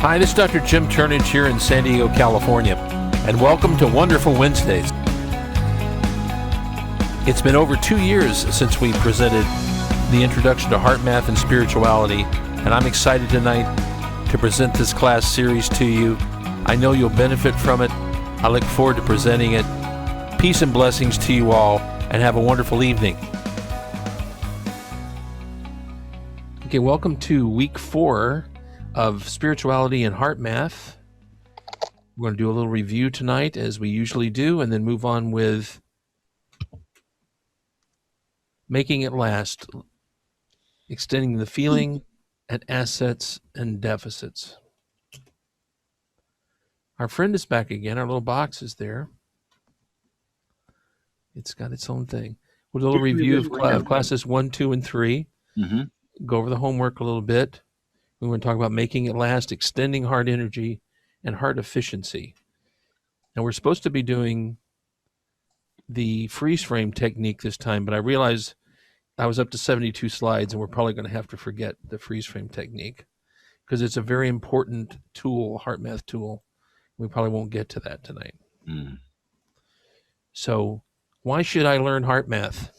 Hi, this is Dr. Jim Turnage here in San Diego, California, and welcome to Wonderful Wednesdays. It's been over 2 years since we presented the introduction to HeartMath and spirituality, and I'm excited tonight to present this class series to you. I know you'll benefit from it. I look forward to presenting it. Peace and blessings to you all, and have a wonderful evening. Okay, welcome to week 4 of spirituality and HeartMath. We're going to do a little review tonight, as we usually do, and then move on with making it last, extending the feeling and assets and deficits. Our friend is back again. Our little box is there. It's got its own thing. With a little review of classes 1, 2, and 3. Mm-hmm. Go over the homework a little bit. We want to talk about making it last, extending heart energy, and heart efficiency. And we're supposed to be doing the freeze frame technique this time, but I realized I was up to 72 slides, and we're probably going to have to forget the freeze frame technique because it's a very important tool, HeartMath tool. We probably won't get to that tonight. So why should I learn HeartMath?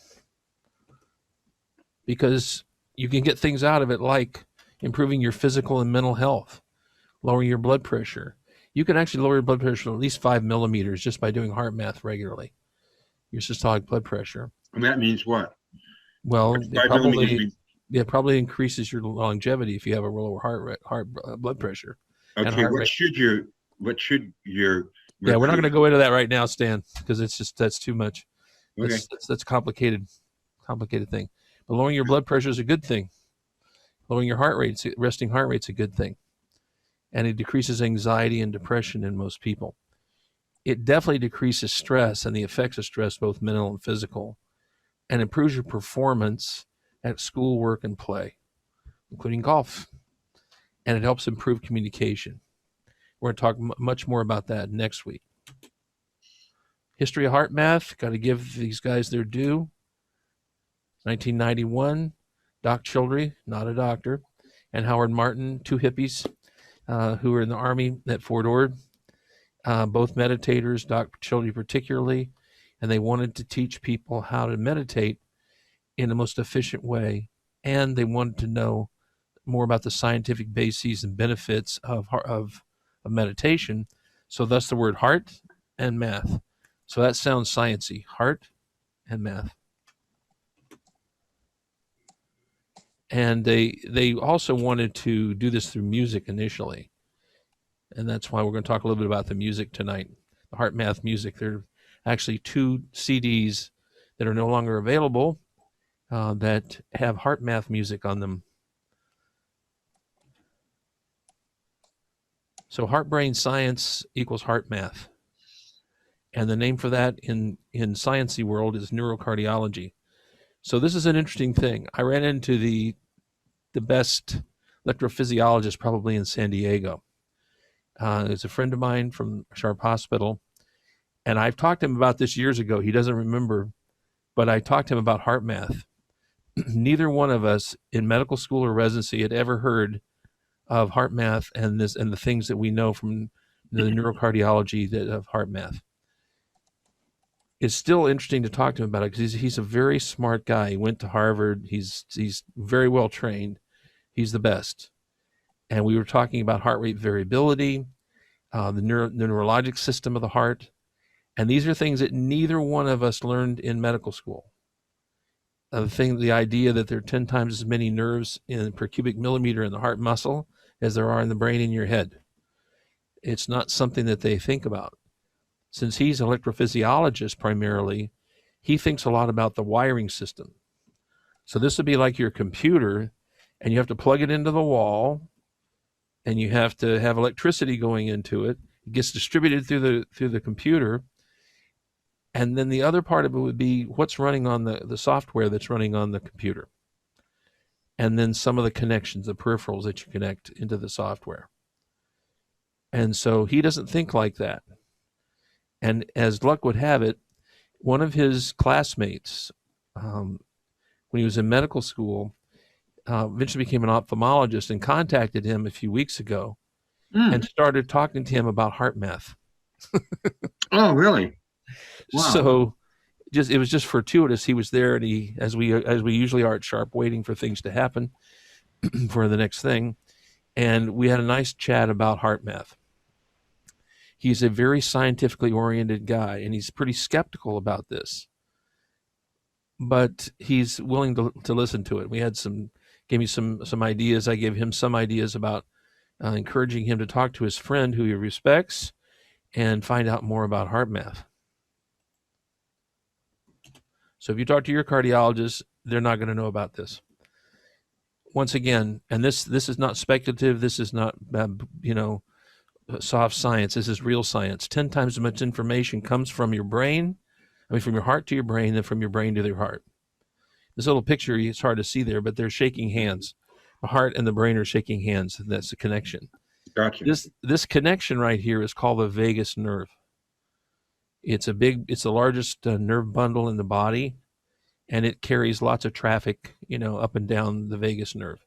Because you can get things out of it like improving your physical and mental health, lowering your blood pressure. You can actually lower your blood pressure at least 5 millimeters just by doing HeartMath regularly, your systolic blood pressure. And that means what? Well, it probably increases your longevity if you have a lower blood pressure. Okay, what should your Yeah, we're not going to go into that right now, Stan, because that's too much. Okay. That's a complicated thing. But lowering your blood pressure is a good thing. Lowering your resting heart rate's a good thing. And it decreases anxiety and depression in most people. It definitely decreases stress and the effects of stress, both mental and physical, and improves your performance at school, work, and play, including golf. And it helps improve communication. We're going to talk much more about that next week. History of HeartMath, got to give these guys their due. 1991, Doc Childry, not a doctor, and Howard Martin, 2 hippies who were in the Army at Fort Ord, both meditators, Doc Childry particularly, and they wanted to teach people how to meditate in the most efficient way, and they wanted to know more about the scientific bases and benefits of meditation. So thus the word heart and math. So that sounds sciencey, heart and math. And they also wanted to do this through music initially. And that's why we're going to talk a little bit about the music tonight, the HeartMath music. There are actually 2 CDs that are no longer available that have HeartMath music on them. So heart brain science equals HeartMath. And the name for that in sciencey world is neurocardiology. So this is an interesting thing. I ran into the best electrophysiologist probably in San Diego. It's a friend of mine from Sharp Hospital. And I've talked to him about this years ago. He doesn't remember, but I talked to him about HeartMath. Neither one of us in medical school or residency had ever heard of HeartMath and the things that we know from the neurocardiology of HeartMath. It's still interesting to talk to him about it because he's a very smart guy. He went to Harvard. He's very well trained. He's the best. And we were talking about heart rate variability, the neurologic system of the heart. And these are things that neither one of us learned in medical school. The idea that there are 10 times as many nerves per cubic millimeter in the heart muscle as there are in the brain in your head. It's not something that they think about. Since he's an electrophysiologist primarily, he thinks a lot about the wiring system. So this would be like your computer, and you have to plug it into the wall, and you have to have electricity going into it. It gets distributed through the computer, and then the other part of it would be what's running on the software that's running on the computer, and then some of the connections, the peripherals that you connect into the software. And so he doesn't think like that. And as luck would have it, one of his classmates, when he was in medical school, eventually became an ophthalmologist and contacted him a few weeks ago and started talking to him about HeartMath. Oh, really? Wow. So it was just fortuitous. He was there, and he, as we usually are at Sharp, waiting for things to happen for the next thing, and we had a nice chat about HeartMath. He's a very scientifically oriented guy, and he's pretty skeptical about this, but he's willing to listen to it. We had gave me some ideas. I gave him some ideas about encouraging him to talk to his friend who he respects and find out more about HeartMath. So if you talk to your cardiologist, they're not going to know about this. Once again, and this is not speculative. This is not soft science. This is real science. 10 times as much information comes from your brain, from your heart to your brain, than from your brain to your heart. This little picture, it's hard to see there, but they're shaking hands. The heart and the brain are shaking hands. That's the connection. Gotcha. This connection right here is called the vagus nerve. It's the largest nerve bundle in the body, and it carries lots of traffic, up and down the vagus nerve.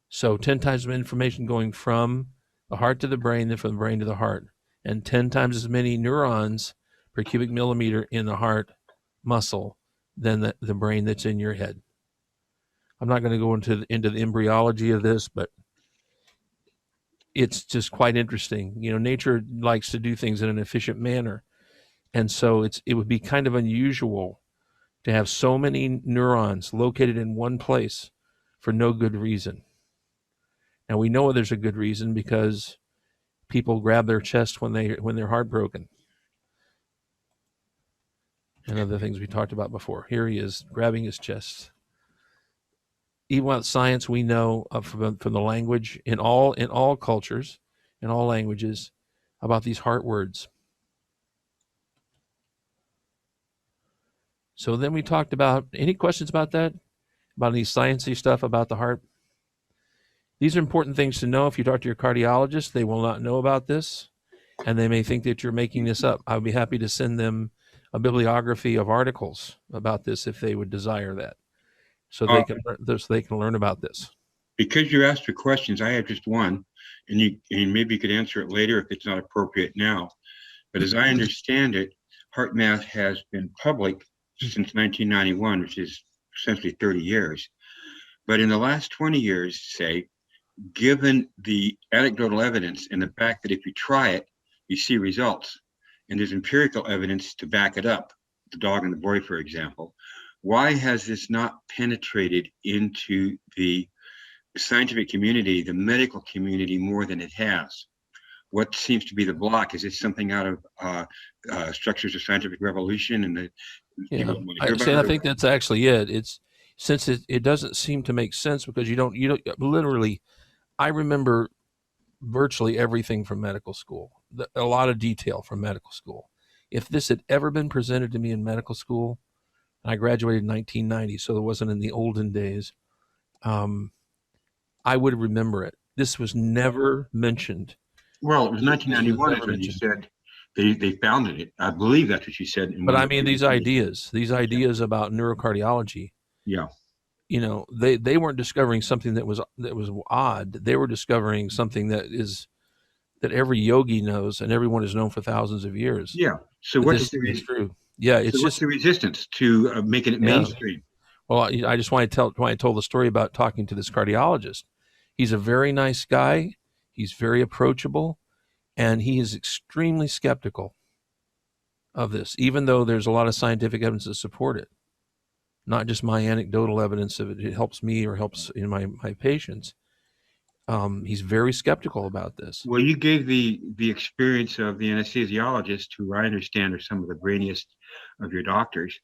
So 10 times more information going from the heart to the brain than from the brain to the heart, and 10 times as many neurons per cubic millimeter in the heart muscle than the brain that's in your head. I'm not going to go into the embryology of this, but it's just quite interesting. Nature likes to do things in an efficient manner. And so it would be kind of unusual to have so many neurons located in one place for no good reason. Now we know there's a good reason, because people grab their chest when they're heartbroken, and other things we talked about before. Here he is grabbing his chest. Even with science, we know from the language in all cultures, in all languages, about these heart words. So then we talked about, any questions about that? About any sciencey stuff about the heart? These are important things to know. If you talk to your cardiologist, they will not know about this, and they may think that you're making this up. I would be happy to send them a bibliography of articles about this if they would desire that, so they can learn about this. Because you asked for questions, I have just one, and maybe you could answer it later if it's not appropriate now. But as I understand it, HeartMath has been public since 1991, which is essentially 30 years. But in the last 20 years, say, given the anecdotal evidence and the fact that if you try it, you see results, and there's empirical evidence to back it up, the dog and the boy, for example, why has this not penetrated into the scientific community, the medical community, more than it has? What seems to be the block? Is it something out of Structures of Scientific Revolution? And I think that's actually it. It's since it doesn't seem to make sense, because you don't literally. I remember virtually everything from medical school, a lot of detail from medical school. If this had ever been presented to me in medical school, I graduated in 1990, so it wasn't in the olden days, I would remember it. This was never mentioned. Well, it was 1991 when you said they founded it. I believe that's what you said. But I mean, these ideas about neurocardiology. Yeah. They weren't discovering something that was odd. They were discovering something that every yogi knows, and everyone has known for thousands of years. Yeah. So what is true? Yeah, it's what's the resistance to making it mainstream? Well, I just want to tell why I told the story about talking to this cardiologist. He's a very nice guy. He's very approachable, and he is extremely skeptical of this, even though there's a lot of scientific evidence to support it. Not just my anecdotal evidence of it helps me or helps my patients. He's very skeptical about this. Well, you gave the experience of the anesthesiologist, who I understand are some of the brainiest of your doctors,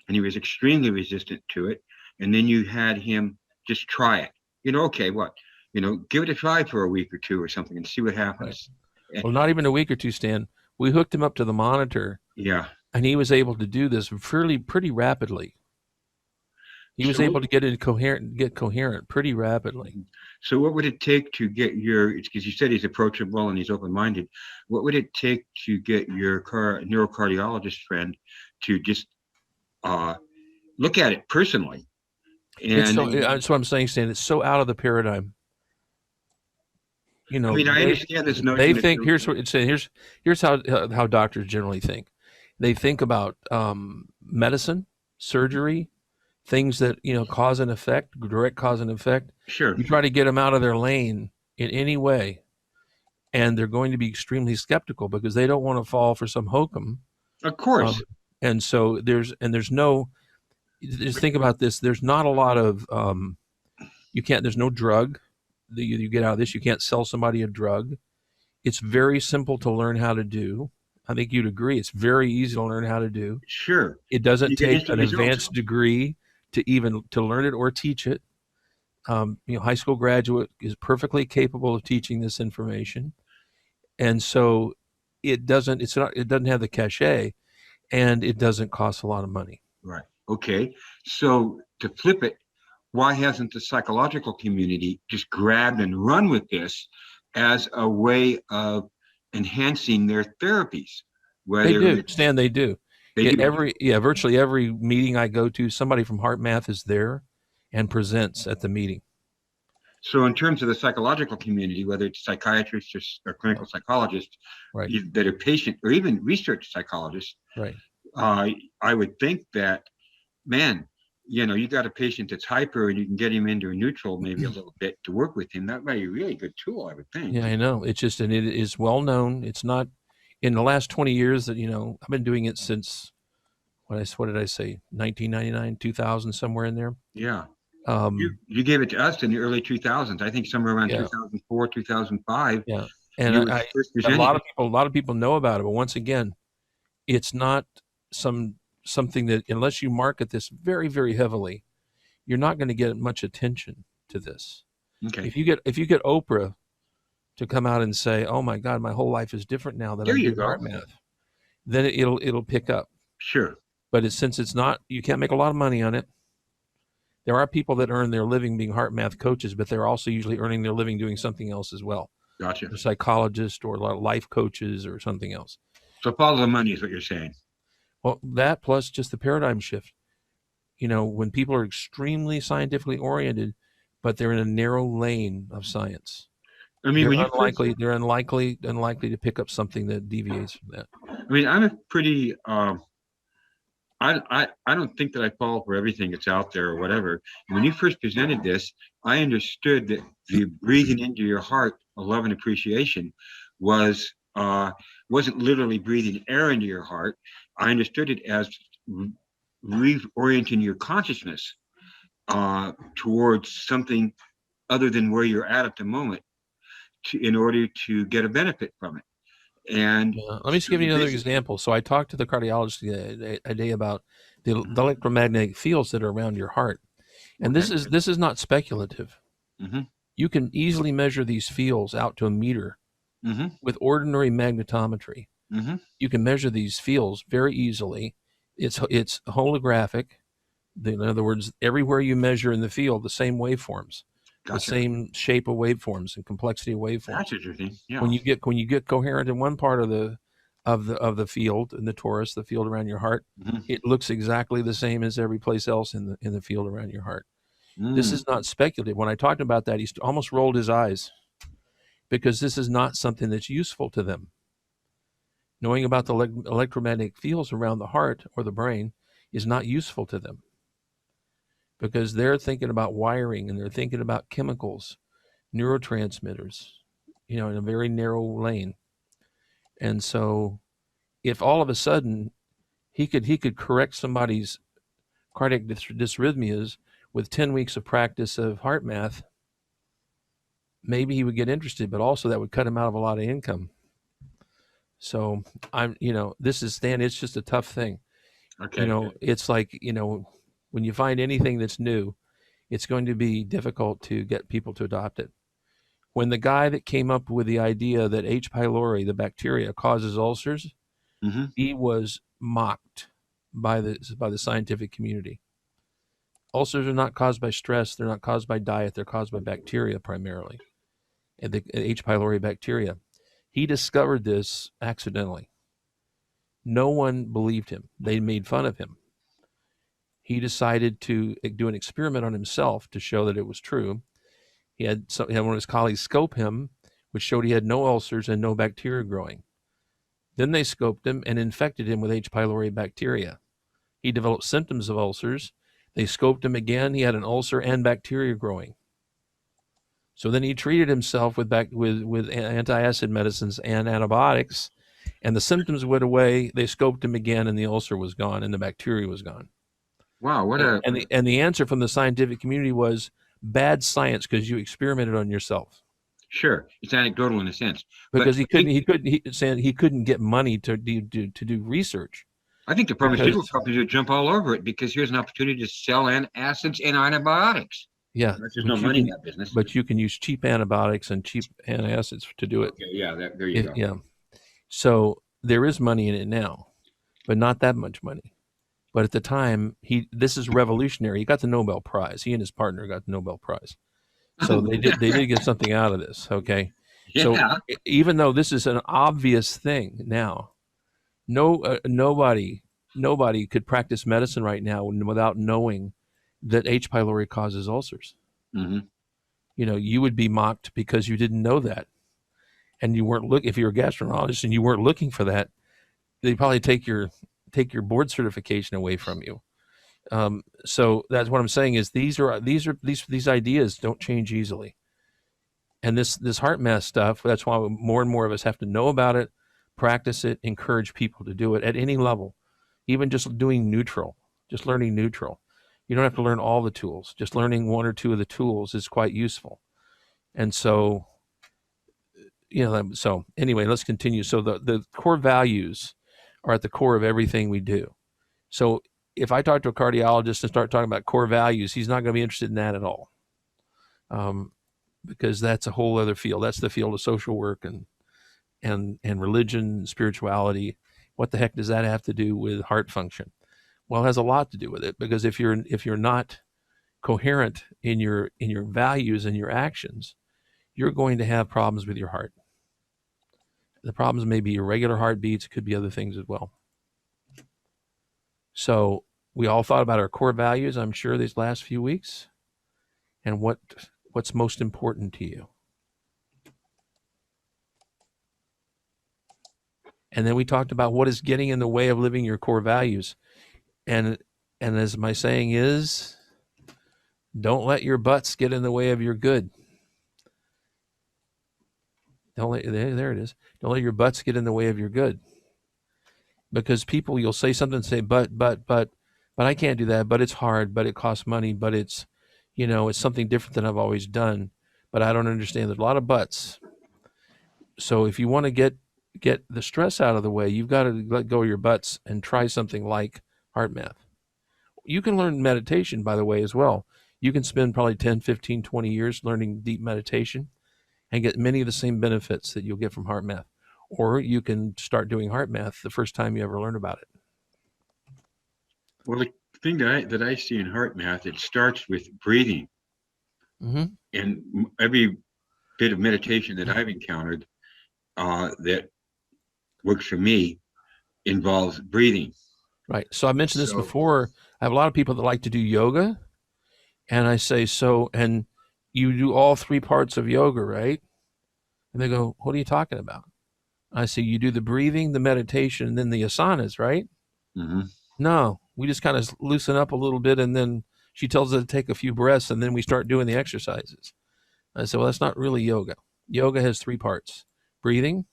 and he was extremely resistant to it. And then you had him just try it. Okay, what? Give it a try for a week or two or something and see what happens. Right. Well, not even a week or two, Stan. We hooked him up to the monitor. Yeah. And he was able to do this pretty rapidly. He was able to get coherent pretty rapidly. So what would it take to get because you said he's approachable and he's open-minded, what would it take to get your neurocardiologist friend to just look at it personally It's And so that's what I'm saying, Stan. It's so out of the paradigm. You I know, mean, I understand this they notion that think here's what it's saying. Here's how doctors generally think. They think about medicine, surgery, things that cause and effect, direct cause and effect. sure, You try to get them out of their lane in any way, and they're going to be extremely skeptical because they don't want to fall for some hokum. of course, Um, and so there's no just think about this. There's not a lot of you can't. There's no drug that you get out of this. You can't sell somebody a drug. It's very simple to learn how to do. I think you'd agree. It's very easy to learn how to do. sure. It doesn't You get take instant an results. advanced degree to even to learn it or teach it. High school graduate is perfectly capable of teaching this information, and so it doesn't. It's not. It doesn't have the cachet, and it doesn't cost a lot of money. Right. Okay. So to flip it, why hasn't the psychological community just grabbed and run with this as a way of enhancing their therapies? They Whether do, it's Stan. They do. they do. Virtually every meeting I go to, somebody from HeartMath is there and presents at the meeting. So in terms of the psychological community, whether it's psychiatrists or clinical psychologists Right, that are patient or even research psychologists, right. uh, I would think that, man, you got a patient that's hyper and you can get him into a neutral maybe a little bit to work with him. That might be a really good tool, I would think. Yeah, I know. It's just, and it is well known. It's not in the last 20 years that, I've been doing it since, what did I say? 1999, 2000, somewhere in there. Yeah. You Um, you gave it to us in the early 2000s. I think somewhere around yeah, 2004, 2005, yeah. And you were first a presenting it. lot of people know about it, but once again, it's not something that, unless you market this very, very heavily, you're not going to get much attention to this. Okay. If you get Oprah to come out and say, "Oh my God, my whole life is different now that There I'm you doing go. heart math," then it'll pick up. Sure. But since it's not, you can't make a lot of money on it. There are people that earn their living being heart math coaches, but they're also usually earning their living doing something else as well. Gotcha. They're psychologists or life coaches or something else. So follow the money is what you're saying. Well, that plus just the paradigm shift. When people are extremely scientifically oriented, but they're in a narrow lane of science, I mean, when you first, they're unlikely to pick up something that deviates from that. I mean, I'm a pretty, I don't think that I fall for everything that's out there or whatever. When you first presented this, I understood that the breathing into your heart of love and appreciation was wasn't literally breathing air into your heart. I understood it as reorienting your consciousness towards something other than where you're at the moment in order to get a benefit from it. And Yeah. Let me just so give you you another basically, example. So I talked to the cardiologist a day about the electromagnetic fields that are around your heart, and okay. this is not speculative. Mm-hmm. You can easily measure these fields out to a meter Mm-hmm. with ordinary magnetometry. Mm-hmm. You can measure these fields very easily. It's holographic. In other words, everywhere you measure in the field, the same waveforms, the Gotcha. same shape of waveforms and complexity of That's waveforms. interesting. Yeah. When you get coherent in one part of the field in the torus, the field around your heart, Mm-hmm. it looks exactly the same as every place else in the field around your heart. This Mm. is not speculative. When I talked about that, he almost rolled his eyes because this is not something that's useful to them. Knowing about the electromagnetic fields around the heart or the brain is not useful to them because they're thinking about wiring and they're thinking about chemicals, neurotransmitters, in a very narrow lane. And so if all of a sudden he could correct somebody's cardiac dysrhythmias with 10 weeks of practice of heart math, maybe he would get interested, but also that would cut him out of a lot of income. So this is Stan, it's just a tough thing. Okay. It's like, when you find anything that's new, it's going to be difficult to get people to adopt it. When the guy that came up with the idea that H. pylori, the bacteria, causes ulcers, Mm-hmm. he was mocked by the scientific community. Ulcers are not caused by stress. They're not caused by diet. They're caused by bacteria primarily, and the H. pylori bacteria. He discovered this accidentally. No one believed him. They made fun of him. he decided to do an experiment on himself to show that it was true. He had one of his colleagues scope him, which showed he had no ulcers and no bacteria growing. Then they scoped him and infected him with H. pylori bacteria. He developed symptoms of ulcers. They scoped him again. He had an ulcer and bacteria growing. So then he treated himself with anti-acid medicines and antibiotics, and the symptoms went away. They scoped him again, and the ulcer was gone, and the bacteria was gone. Wow, what a And the answer from the scientific community was bad science because you experimented on yourself. sure. It's anecdotal in a sense, Because but he couldn't get money to do research. I think the pharmaceutical companies would jump all over it because here's an opportunity to sell acids and antibiotics. Yeah, There's no money in that business. but you can use cheap antibiotics and cheap antacids to do it. Okay, yeah, there you go. Yeah, so there is money in it now, but not that much money. But at the time, this is revolutionary. He got the Nobel Prize. He and his partner got the Nobel Prize. So they did get something out of this. Okay, Yeah. So even though this is an obvious thing now, nobody could practice medicine right now without knowing that H. pylori causes ulcers. Mm-hmm. You would be mocked because you didn't know that, and you weren't if you're a gastroenterologist and you weren't looking for that, they'd probably take your board certification away from you. So that's what I'm saying is these ideas don't change easily. And this HeartMath stuff, that's why more and more of us have to know about it, practice it, encourage people to do it at any level, even just doing neutral, just learning neutral. You don't have to learn all the tools. Just learning one or two of the tools is quite useful. And so, so anyway, let's continue. So the core values are at the core of everything we do. So if I talk to a cardiologist and start talking about core values, he's not going to be interested in that at all. Because that's a whole other field. That's the field of social work and religion and spirituality. What the heck does that have to do with heart function? Well, it has a lot to do with it, because if you're not coherent in your values and your actions, you're going to have problems with your heart. The problems may be irregular heartbeats, it could be other things as well. So we all thought about our core values, I'm sure, these last few weeks, and what's most important to you. And then we talked about what is getting in the way of living your core values. And as my saying is, don't let your butts get in the way of your good. There it is. Don't let your butts get in the way of your good. Because people, you'll say something and say, but I can't do that, but it's hard, but it costs money, but it's, it's something different than I've always done, but I don't understand. There's a lot of buts. So if you want to get the stress out of the way, you've got to let go of your butts and try something like HeartMath. You can learn meditation, by the way, as well. You can spend probably 10, 15, 20 years learning deep meditation and get many of the same benefits that you'll get from HeartMath. Or you can start doing HeartMath the first time you ever learn about it. Well, the thing that I see in HeartMath, it starts with breathing. Mm-hmm. And every bit of meditation that I've encountered that works for me involves breathing. Right. So I mentioned this before. I have a lot of people that like to do yoga. And I say, and you do all three parts of yoga, right? And they go, what are you talking about? I say, you do the breathing, the meditation, and then the asanas, right? Mm-hmm. No, we just kind of loosen up a little bit, and then she tells us to take a few breaths, and then we start doing the exercises. I said, well, that's not really yoga. Yoga has three parts: breathing,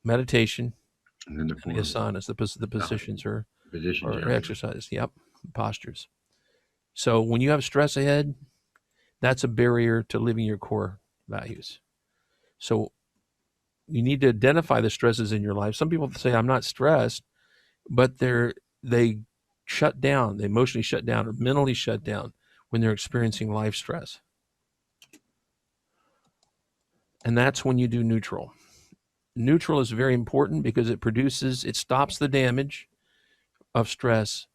meditation, and the asanas, the positions or exercise. Yep, postures. So when you have stress ahead, that's a barrier to living your core values. So you need to identify the stresses in your life. Some people say, I'm not stressed, but they shut down, they emotionally shut down or mentally shut down when they're experiencing life stress. And that's when you do neutral. Neutral is very important because it stops the damage of stress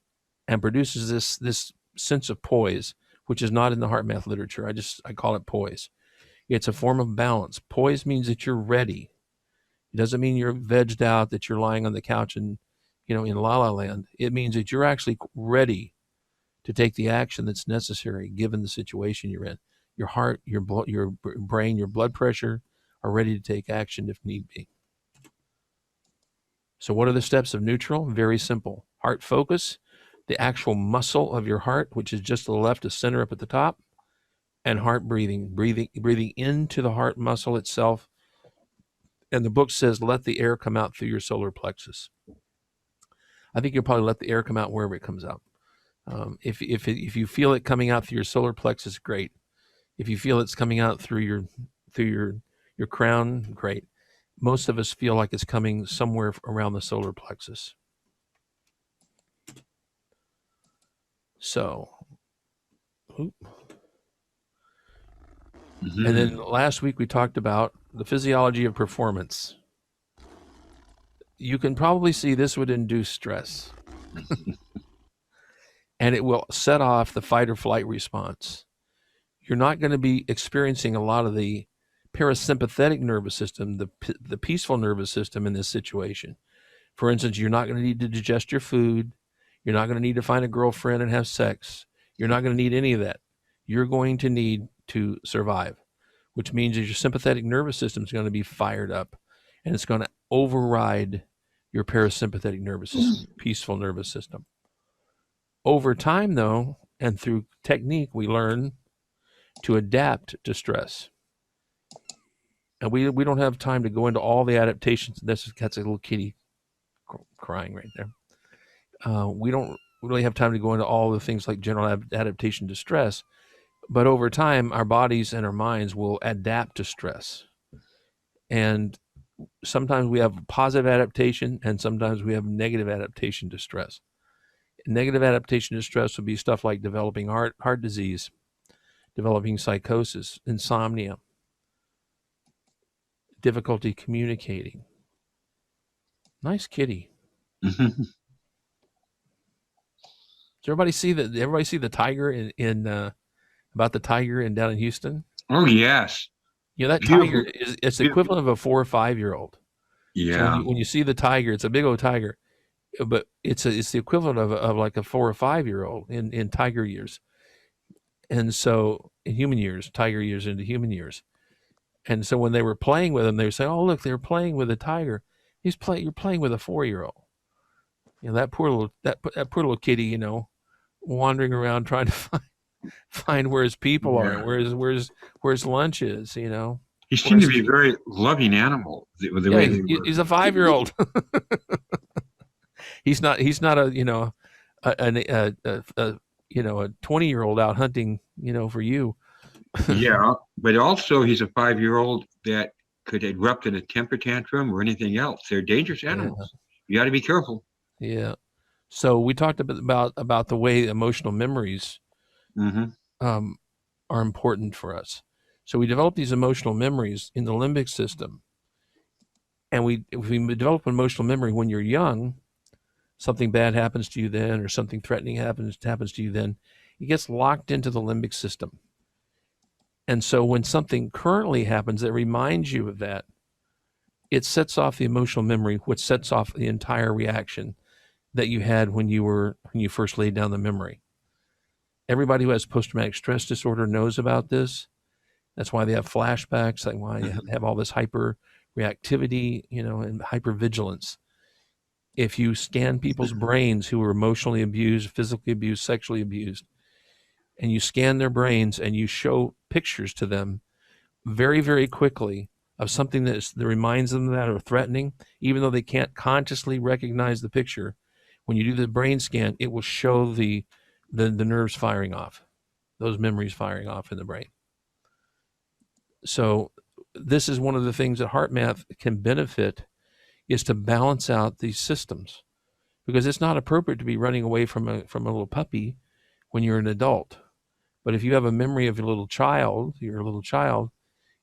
and produces this sense of poise, which is not in the HeartMath literature. I call it poise. It's a form of balance. Poise means that you're ready. It doesn't mean you're vegged out, that you're lying on the couch and, in la la land. It means that you're actually ready to take the action that's necessary given the situation you're in. Your heart, your brain, your blood pressure are ready to take action if need be. So what are the steps of neutral? Very simple. Heart focus, the actual muscle of your heart, which is just to the left of center up at the top, and heart breathing into the heart muscle itself. And the book says, let the air come out through your solar plexus. I think you'll probably let the air come out wherever it comes out. If you feel it coming out through your solar plexus, great. If you feel it's coming out through your crown, great. Most of us feel like it's coming somewhere around the solar plexus. So, and then last week we talked about the physiology of performance. You can probably see this would induce stress. And it will set off the fight or flight response. You're not going to be experiencing a lot of the parasympathetic nervous system, the peaceful nervous system in this situation. For instance, you're not going to need to digest your food. You're not going to need to find a girlfriend and have sex. You're not going to need any of that. You're going to need to survive, which means that your sympathetic nervous system is going to be fired up, and it's going to override your parasympathetic nervous system, peaceful nervous system. Over time, though, and through technique, we learn to adapt to stress. And we don't have time to go into all the adaptations. That's a little kitty crying right there. We don't really have time to go into all the things like general adaptation to stress. But over time, our bodies and our minds will adapt to stress. And sometimes we have positive adaptation, and sometimes we have negative adaptation to stress. Negative adaptation to stress would be stuff like developing heart disease, developing psychosis, insomnia, difficulty communicating. Nice kitty. Does everybody see the tiger in about the tiger down in Houston? Oh yes. That Beautiful. Tiger it's the equivalent of a 4 or 5 year old. Yeah. So when you see the tiger, it's a big old tiger, but it's the equivalent of like a 4 or 5 year old in tiger years. And so in human years, tiger years into human years. And so when they were playing with him, they would say, "Oh, look, they're playing with a tiger. You're playing with a 4-year-old." That poor little kitty, wandering around trying to find where his people are and where his lunch is. He seemed to be a very loving animal. The way they were. He's a 5-year-old. He's not a a 20-year-old out hunting for you. Yeah, but also he's a 5-year-old that could erupt in a temper tantrum or anything else. They're dangerous animals. You got to be careful. Yeah. So we talked about the way emotional memories are important for us. So we develop these emotional memories in the limbic system, and if we develop an emotional memory when you're young, something bad happens to you then, or something threatening happens to you then, it gets locked into the limbic system. And so when something currently happens that reminds you of that, it sets off the emotional memory, which sets off the entire reaction that you had when you first laid down the memory. Everybody who has post-traumatic stress disorder knows about this. That's why they have flashbacks, like why you have all this hyper reactivity, and hypervigilance. If you scan people's brains who were emotionally abused, physically abused, sexually abused, and you scan their brains and you show pictures to them very, very quickly of something that reminds them of that or threatening, even though they can't consciously recognize the picture, when you do the brain scan, it will show the nerves firing off, those memories firing off in the brain. So this is one of the things that HeartMath can benefit, is to balance out these systems, because it's not appropriate to be running away from a little puppy when you're an adult. But if you have a memory of you're a little child,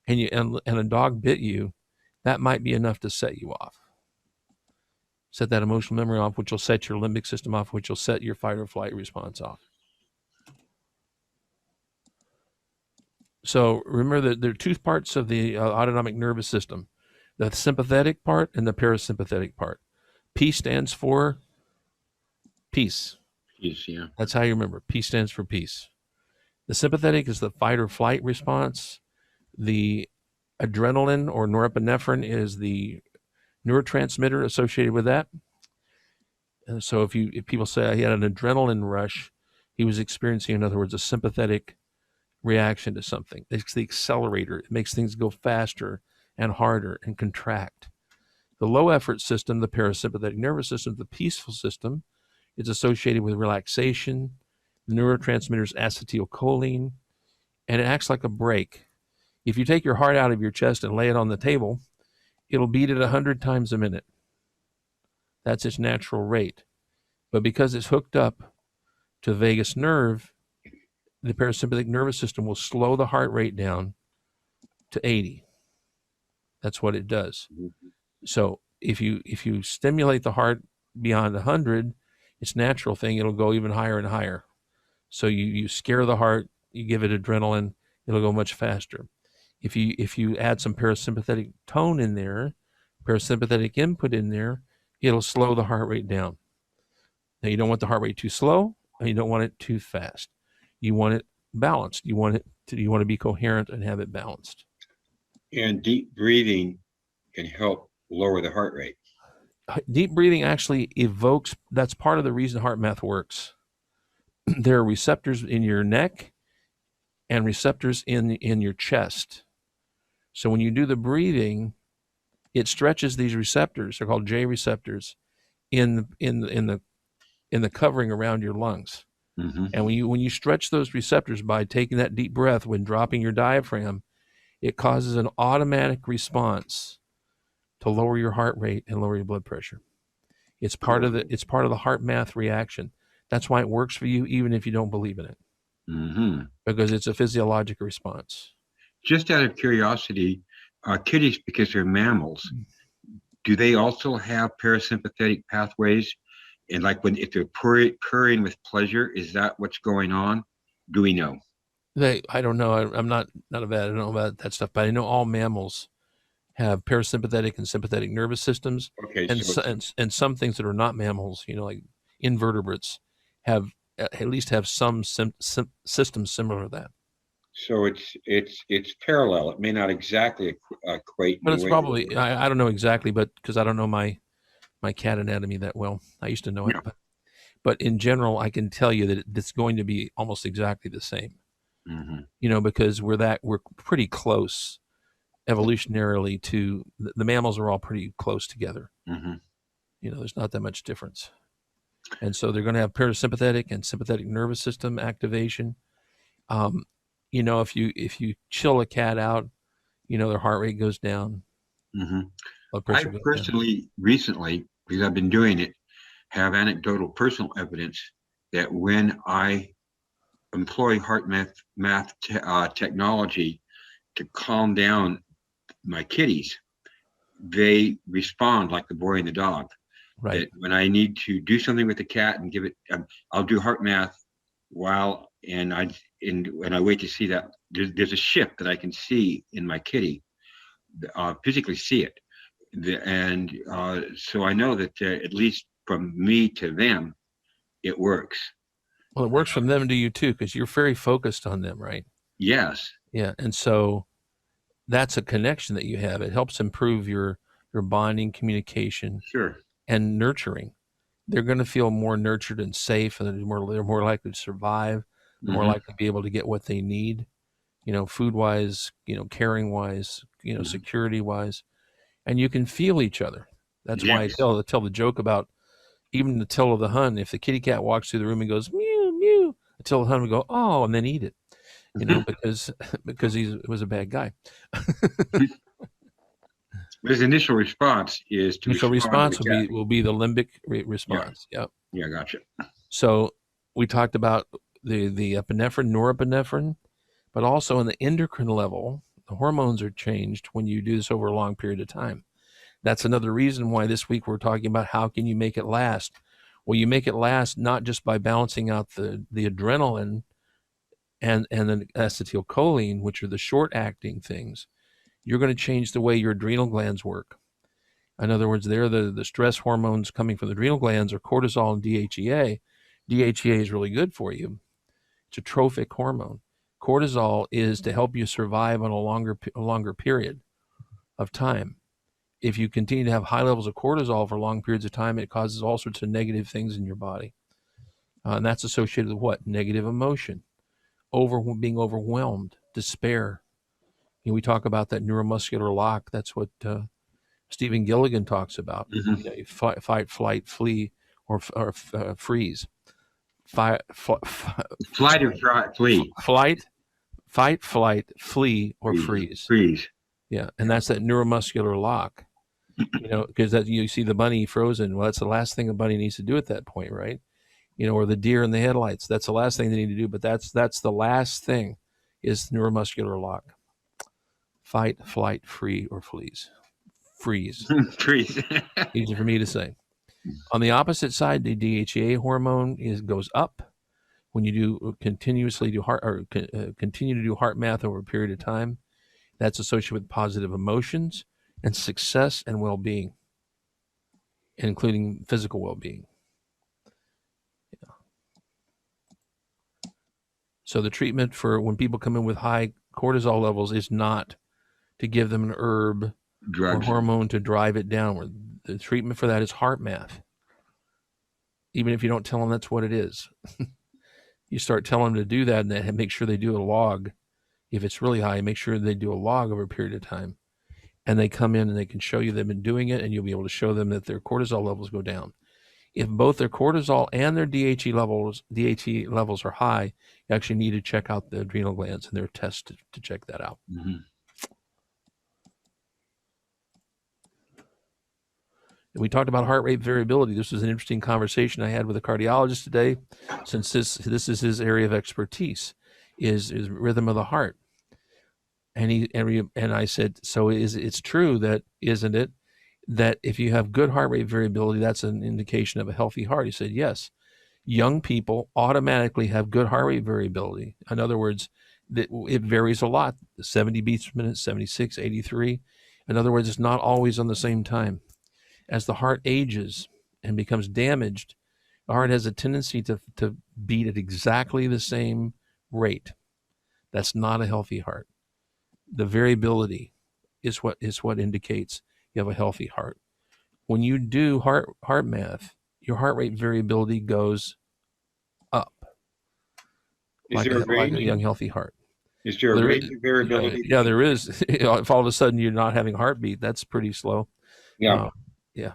and a dog bit you, that might be enough to set you off. Set that emotional memory off, which will set your limbic system off, which will set your fight or flight response off. So remember that there are two parts of the autonomic nervous system: the sympathetic part and the parasympathetic part. P stands for peace. Peace, yeah. That's how you remember. P stands for peace. The sympathetic is the fight or flight response. The adrenaline or norepinephrine is the neurotransmitter associated with that. And so if people say he had an adrenaline rush, he was experiencing, in other words, a sympathetic reaction to something. It's the accelerator. It makes things go faster and harder and contract. The low effort system, the parasympathetic nervous system, the peaceful system, is associated with relaxation. The neurotransmitter is acetylcholine, and it acts like a brake. If you take your heart out of your chest and lay it on the table, it'll beat at 100 times a minute. That's its natural rate. But because it's hooked up to the vagus nerve, the parasympathetic nervous system will slow the heart rate down to 80. That's what it does. So if you stimulate the heart beyond 100, it's a natural thing. It'll go even higher and higher. So you scare the heart, you give it adrenaline, it'll go much faster. If you add some parasympathetic tone in there, parasympathetic input in there, it'll slow the heart rate down. Now you don't want the heart rate too slow, and you don't want it too fast. You want it balanced. You want to be coherent and have it balanced. And deep breathing can help lower the heart rate. Deep breathing actually evokes. That's part of the reason HeartMath works. There are receptors in your neck and receptors in your chest. So when you do the breathing, it stretches these receptors. They're called J receptors in the covering around your lungs. Mm-hmm. And when you stretch those receptors by taking that deep breath when dropping your diaphragm, it causes an automatic response to lower your heart rate and lower your blood pressure. It's part of the HeartMath reaction. That's why it works for you, even if you don't believe in it, because it's a physiologic response. Just out of curiosity, kitties, because they're mammals, do they also have parasympathetic pathways? And like if they're purring with pleasure, is that what's going on? Do we know? I don't know. I'm not a vet. I don't know about that stuff, but I know all mammals have parasympathetic and sympathetic nervous systems, Okay, and some things that are not mammals, like invertebrates, have at least have some systems similar to that. So it's parallel. It may not exactly equate. But it's probably I don't know exactly, but because I don't know my cat anatomy that well. I used to know it, but in general, I can tell you that it's going to be almost exactly the same. Because we're pretty close evolutionarily to the mammals are all pretty close together. There's not that much difference, and so they're going to have parasympathetic and sympathetic nervous system activation. If you chill a cat out, their heart rate goes down. Blood pressure goes personally, recently, because I've been doing it, have anecdotal personal evidence that when I employ HeartMath technology to calm down my kitties, they respond like the boy and the dog. Right. That when I need to do something with the cat and give it, I'll do HeartMath and I wait to see that there's a shift that I can see in my kitty, physically see it. So I know that at least from me to them, it works. Well, it works from them to you too, because you're very focused on them, right? Yes. Yeah, and so that's a connection that you have. It helps improve your bonding, communication, and nurturing. They're going to feel more nurtured and safe, and they're more likely to survive, more likely to be able to get what they need, food wise, caring wise, security wise, and you can feel each other. That's why I tell the joke about even the tail of the hun. If the kitty cat walks through the room and goes mew mew, the tail of the hun would go oh, and then eat it, because he was a bad guy. His initial response is to initial response will be the limbic response. Yeah, gotcha. So we talked about the epinephrine, norepinephrine, but also in the endocrine level, the hormones are changed when you do this over a long period of time. That's another reason why this week we're talking about how can you make it last. Well, you make it last not just by balancing out the adrenaline and the acetylcholine, which are the short-acting things. You're going to change the way your adrenal glands work. In other words, they're the stress hormones coming from the adrenal glands are cortisol and DHEA, DHEA is really good for you. It's a trophic hormone. Cortisol is to help you survive on a longer period of time. If you continue to have high levels of cortisol for long periods of time, it causes all sorts of negative things in your body. And that's associated with what? Negative emotion, being overwhelmed, despair. We talk about that neuromuscular lock. That's what Stephen Gilligan talks about. Mm-hmm. Fight, flight, flee, or freeze. Fight, Flight or flee. Fight, flight, flee, or freeze. Freeze. Yeah, and that's that neuromuscular lock. Because that you see the bunny frozen. Well, that's the last thing a bunny needs to do at that point, right? Or the deer in the headlights. That's the last thing they need to do. But that's the last thing is neuromuscular lock. Fight, flight, free, or freeze. Freeze. Easy for me to say. On the opposite side, the DHEA hormone goes up when you continue to do HeartMath over a period of time. That's associated with positive emotions and success and well-being, including physical well-being. Yeah. So the treatment for when people come in with high cortisol levels is not to give them an herb or hormone to drive it down. The treatment for that is HeartMath. Even if you don't tell them that's what it is. You start telling them to do that and then make sure they do a log. If it's really high, make sure they do a log over a period of time. And they come in and they can show you they've been doing it, and you'll be able to show them that their cortisol levels go down. If both their cortisol and their DHE levels are high, you actually need to check out the adrenal glands and their tests to check that out. Mm-hmm. And we talked about heart rate variability. This was an interesting conversation I had with a cardiologist today, since this is his area of expertise, is rhythm of the heart. And I said, so it's true that, isn't it, that if you have good heart rate variability, that's an indication of a healthy heart? He said, yes. Young people automatically have good heart rate variability. In other words, it varies a lot. 70 beats per minute, 76, 83. In other words, it's not always on the same time. As the heart ages and becomes damaged, the heart has a tendency to beat at exactly the same rate. That's not a healthy heart. The variability is what indicates you have a healthy heart. When you do HeartMath, your heart rate variability goes up. Like a young, healthy heart. Is there a range of variability? Yeah, there is. If all of a sudden you're not having a heartbeat, that's pretty slow. Yeah. Yeah.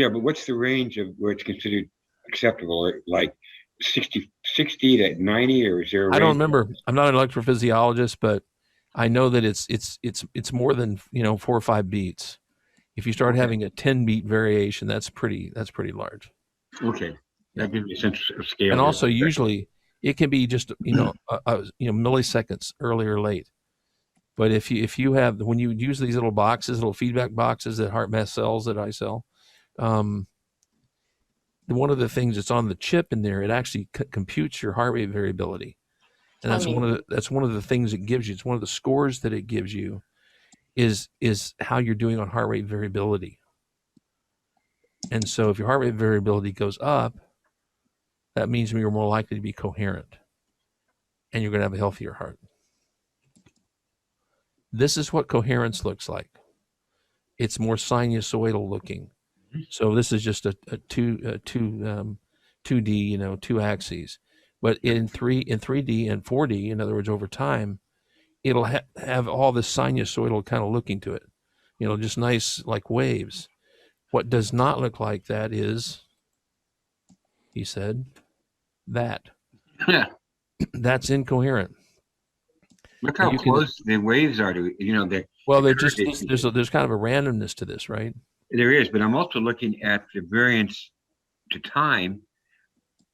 But what's the range of where it's considered acceptable? Like 60 to 90, or is there a range? I don't remember. I'm not an electrophysiologist, but I know that it's more than 4 or 5 beats. If you start having a 10 beat variation, that's pretty large. Okay. That gives me a sense of scale. And also usually it can be just milliseconds early or late. But if you have, when you use these little feedback boxes that HeartMath sells, that I sell, one of the things that's on the chip in there, it actually computes your heart rate variability, and that's one of the things it gives you. It's one of the scores that it gives you is how you're doing on heart rate variability. And so if your heart rate variability goes up, that means you're more likely to be coherent, and you're going to have a healthier heart. This is what coherence looks like. It's more sinusoidal looking. So this is just a 2D, 2 axes. But in 3D and 4D, in other words, over time, it'll have all this sinusoidal kind of looking to it. Just nice like waves. What does not look like that is, he said, that. Yeah. That's incoherent. Look how close the waves are to, there's kind of a randomness to this, right? There is, but I'm also looking at the variance to time.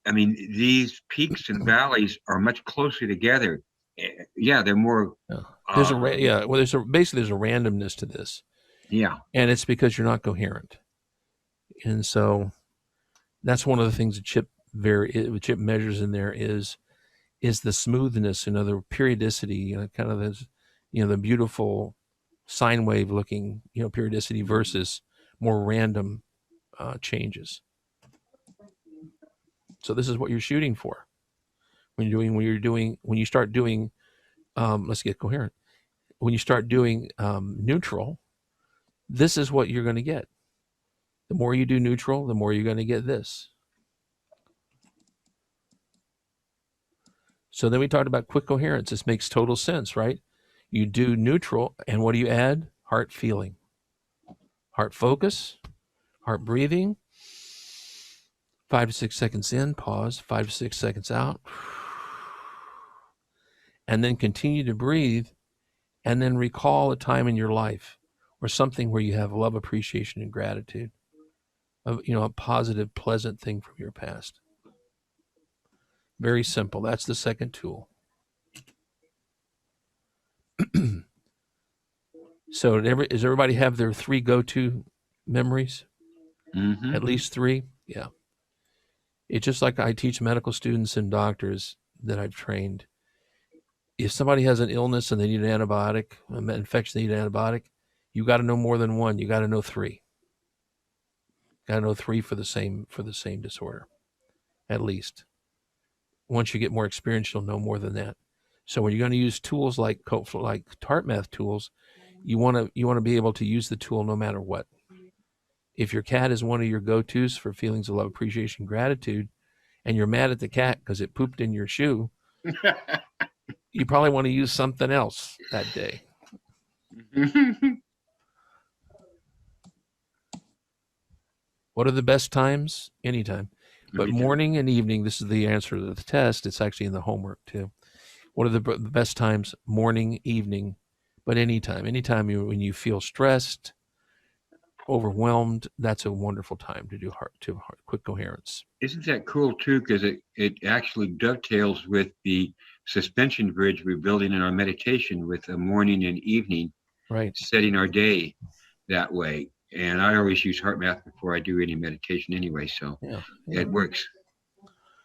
I mean, these peaks and valleys are much closer together. Yeah, they're more. There's basically there's a randomness to this. Yeah, and it's because you're not coherent, and so that's one of the things the chip measures in there is the smoothness, the periodicity, kind of this, the beautiful sine wave looking, periodicity versus more random changes. So this is what you're shooting for when you start doing, let's get coherent. When you start doing neutral, this is what you're going to get. The more you do neutral, the more you're going to get this. So then we talked about quick coherence. This makes total sense, right? You do neutral, and what do you add? Heart feeling, heart focus, heart breathing. 5 to 6 seconds in, pause, 5 to 6 seconds out, and then continue to breathe, and then recall a time in your life or something where you have love, appreciation, and gratitude. A positive, pleasant thing from your past. Very simple. That's the second tool. So does everybody have their 3 go-to memories? Mm-hmm. At least 3? Yeah. It's just like I teach medical students and doctors that I've trained. If somebody has an illness and they need an antibiotic, an infection, they need an antibiotic, you got to know more than 1. You got to know 3. Got to know 3 for the same disorder, at least. Once you get more experience, you'll know more than that. So when you're going to use tools like HeartMath tools, you want to be able to use the tool no matter what. If your cat is one of your go-tos for feelings of love, appreciation, gratitude, and you're mad at the cat because it pooped in your shoe, you probably want to use something else that day. What are the best times? Anytime. But morning and evening, this is the answer to the test. It's actually in the homework too. What are the best times? Morning, evening, but anytime. Anytime when you feel stressed, overwhelmed, that's a wonderful time to do quick coherence. Isn't that cool too? Because it actually dovetails with the suspension bridge we're building in our meditation with a morning and evening, right? Setting our day that way. And I always use HeartMath before I do any meditation anyway, so yeah. It works.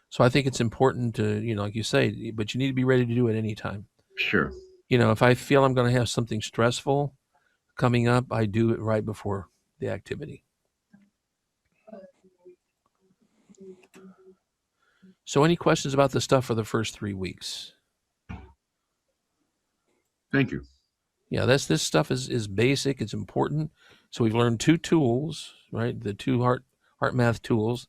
So I think it's important to, like you say, but you need to be ready to do it anytime. Sure. If I feel I'm going to have something stressful coming up, I do it right before the activity. So any questions about the stuff for the first 3 weeks? Thank you. Yeah, this stuff is basic. It's important. So we've learned 2 tools, right? The 2 HeartMath tools,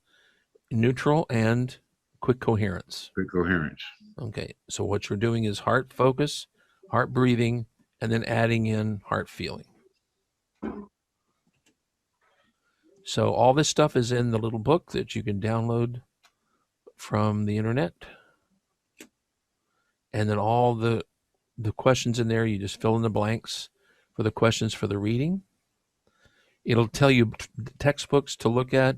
neutral and quick coherence. Quick coherence. Okay, so what you're doing is heart focus, heart breathing, and then adding in heart feeling. So all this stuff is in the little book that you can download from the internet. And then all the questions in there, you just fill in the blanks for the questions for the reading. It'll tell you textbooks to look at.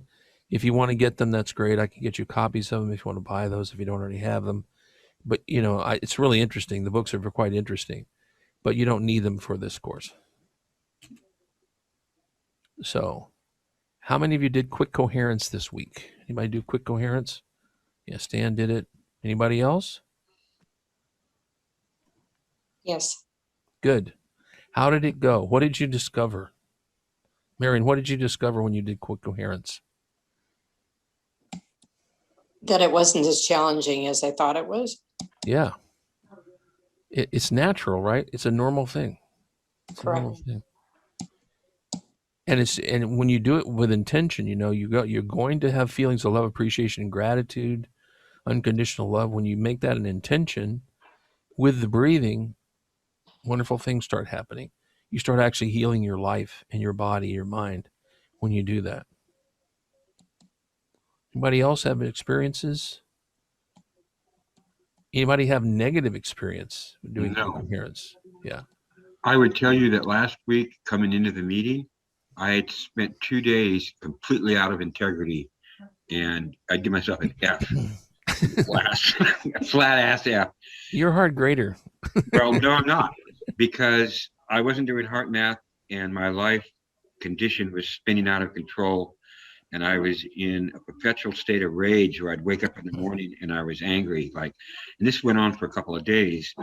If you want to get them, that's great. I can get you copies of them if you want to buy those if you don't already have them. But, it's really interesting. The books are quite interesting, but you don't need them for this course. So how many of you did quick coherence this week? Anybody do quick coherence? Yeah, Stan did it. Anybody else? Yes. Good. How did it go? What did you discover? Marion, what did you discover when you did quick coherence? That it wasn't as challenging as I thought it was. Yeah. It's natural, right? It's a normal thing. It's Correct. a normal thing. And when you do it with intention, you're going to have feelings of love, appreciation, and gratitude, unconditional love. When you make that an intention with the breathing, wonderful things start happening. You start actually healing your life and your body, your mind when you do that. Anybody else have experiences? Anybody have negative experience doing quick coherence? Yeah. I would tell you that last week coming into the meeting, I had spent 2 days completely out of integrity, and I give myself an F. Flat ass F. You're a hard grader. Well, no, I'm not, because I wasn't doing HeartMath, and my life condition was spinning out of control, and I was in a perpetual state of rage where I'd wake up in the morning and I was angry, and this went on for a couple of days.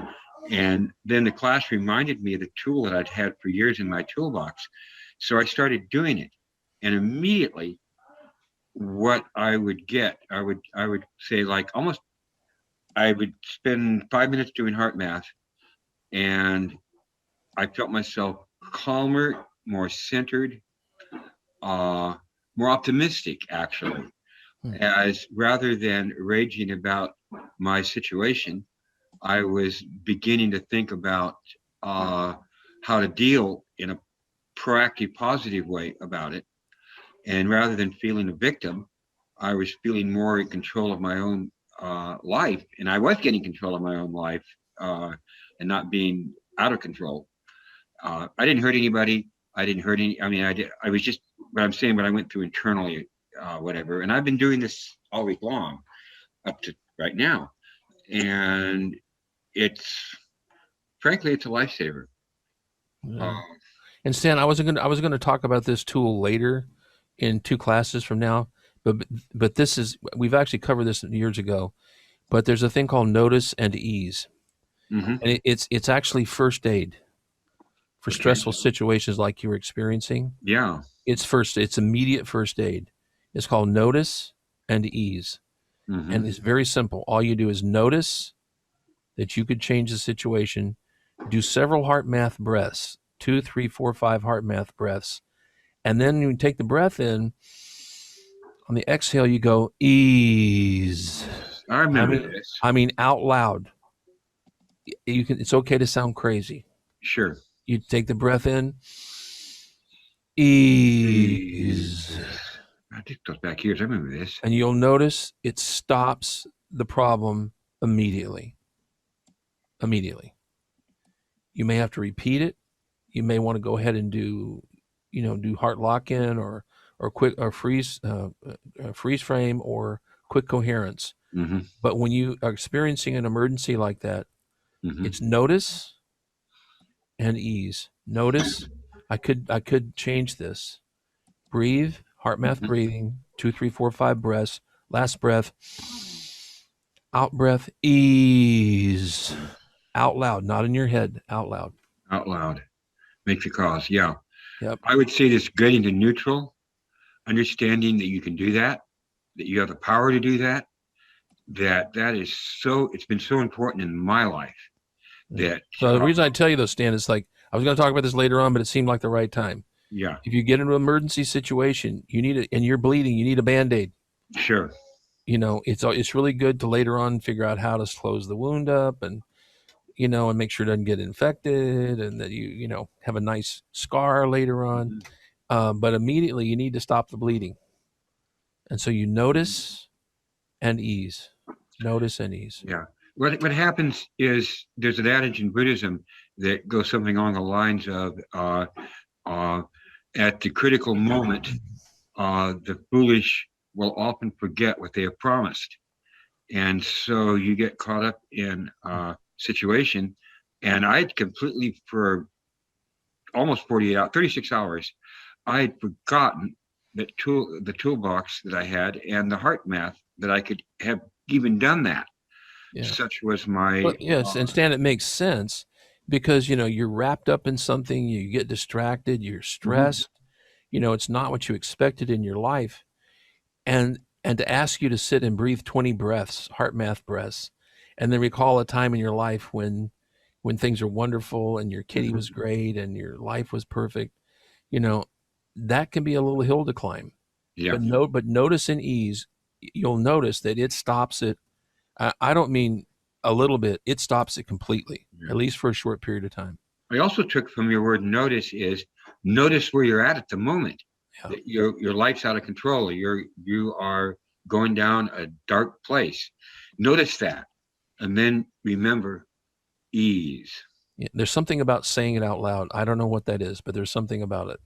And then the class reminded me of the tool that I'd had for years in my toolbox. So I started doing it. And immediately what I would get. I would say like almost I would spend 5 minutes doing heart math, and I felt myself calmer, more centered, uh, more optimistic actually, Hmm. as rather than raging about my situation. I was beginning to think about uh, how to deal in a proactive, positive way about it. And rather than feeling a victim, I was feeling more in control of my own life. And I was getting control of my own life uh, and not being out of control. I didn't hurt anybody. I didn't hurt any. I mean, I did. I was just what I'm saying. What I went through internally, whatever. And I've been doing this all week long up to right now. And it's frankly, it's a lifesaver. Uh, Yeah. And Stan, I was gonna talk about this tool later in 2 classes from now, but this is we've actually covered this years ago. But there's a thing called notice and ease, mhm. and it's actually first aid for Okay. stressful situations like you're experiencing. Yeah. It's immediate first aid. It's called notice and ease, Hmm. and it's very simple. All you do is notice that you could change the situation. Do several heart math breaths, 2, 3, 4, 5 heart math breaths, and then you take the breath in. On the exhale, you go ease. I I remember mean, this. I mean out loud. You can. It's okay to sound crazy. Sure. You take the breath in, Ease. ease, I think those back years. I remember this. and you'll notice it stops the problem immediately. Immediately. You may have to repeat it. You may want to go ahead and do heart lock in or quick or freeze frame or quick coherence. Hmm. But when you are experiencing an emergency like that, Hmm. it's notice and ease. Notice I could change this. Breathe, heart math Hmm. breathing, 2, 3, 4, 5 breaths. Last breath, out breath, ease. Out loud, not in your head, out loud. Out loud. Make the calls. Yeah. Yep. I would say this getting to neutral, understanding that you can do that, that you have the power to do that, that is so, it's been so important in my life Yeah. that, So the reason I tell you those, Stan, is like I was going to talk about this later on, but it seemed like the right time. yeah, If you get into an emergency situation, you need it, and you're bleeding, you need a band aid. sure. It's really good to later on figure out how to close the wound up and make sure it doesn't get infected and that you have a nice scar later on. Mhm. But immediately you need to stop the bleeding, and so you notice and ease, notice and ease. Yeah. What happens is there's an adage in Buddhism that goes something along the lines of uh, at the critical moment, the foolish will often forget what they have promised. And so you get caught up in a situation. And I'd completely, for almost 48 hours, 36 hours, I had forgotten the toolbox that I had and the heart math that I could have even done that. Yeah. Such was my, Well, yes, and Stan, it makes sense because you're wrapped up in something, you get distracted, you're mhm, stressed. It's not what you expected in your life, and to ask you to sit and breathe 20 breaths, heart math breaths, and then recall a time in your life when things are wonderful and your kitty mhm. was great and your life was perfect, you know, that can be a little hill to climb. Yeah, But notice and ease, you'll notice that it stops it. I don't mean a little bit; it stops it completely, yeah. at least for a short period of time. I also took from your word notice is notice where you're at the moment. Yeah, That your life's out of control. You are going down a dark place. Notice that, and then remember ease. yeah. There's something about saying it out loud. I don't know what that is, but there's something about it.